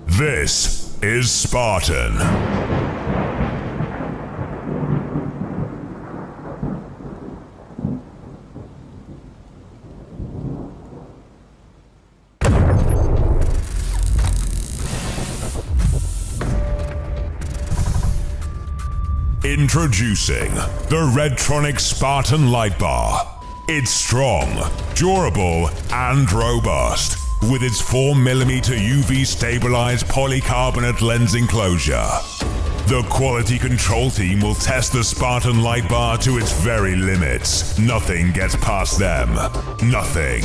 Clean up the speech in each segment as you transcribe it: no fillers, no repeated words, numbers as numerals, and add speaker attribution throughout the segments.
Speaker 1: This is Spartan. Introducing the Redtronic Spartan Lightbar. It's strong, durable, and robust, with its 4mm UV stabilized polycarbonate lens enclosure. The quality control team will test the Spartan Lightbar to its very limits. Nothing gets past them. Nothing.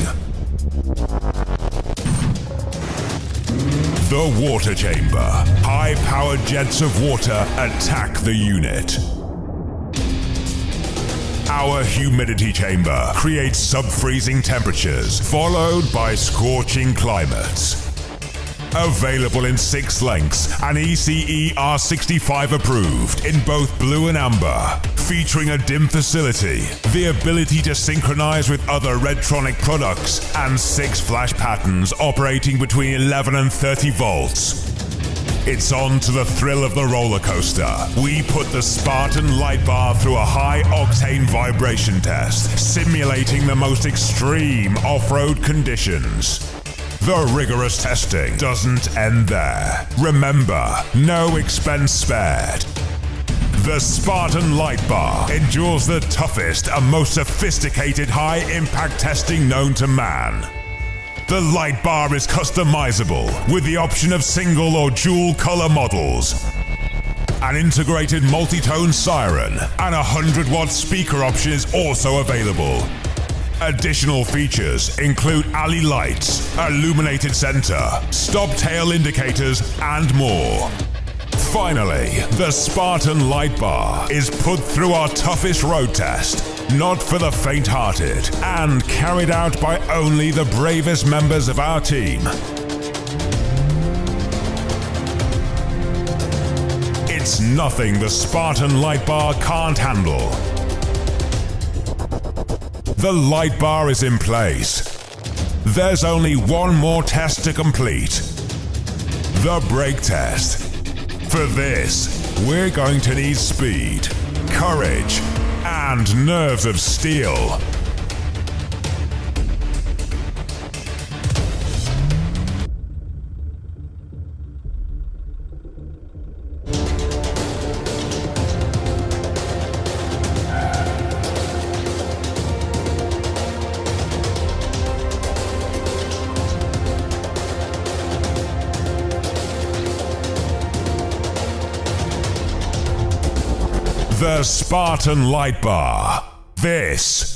Speaker 1: The water chamber. High-powered jets of water attack the unit. Our humidity chamber creates sub-freezing temperatures, followed by scorching climates. Available in 6 lengths and ICAO R65 approved in both blue and amber, featuring a dim facility, the ability to synchronize with other Redtronic products, and 6 flash patterns operating between 11 and 30 volts. It's on to the thrill of the roller coaster. We put the Spartan Lightbar through a high-octane vibration test, simulating the most extreme off-road conditions. The rigorous testing doesn't end there. Remember, no expense spared. The Spartan Lightbar endures the toughest and most sophisticated high-impact testing known to man. The Lightbar is customizable with the option of single or dual color models, an integrated multi-tone siren, and a 100-watt speaker option is also available. Additional features include alley lights, illuminated center, stop tail indicators, and more. Finally, the Spartan Lightbar is put through our toughest road test, not for the faint-hearted, and carried out by only the bravest members of our team. It's nothing the Spartan Lightbar can't handle. The Lightbar is in place. There's only one more test to complete. The brake test. For this, we're going to need speed, courage, and nerves of steel. The Spartan Lightbar. This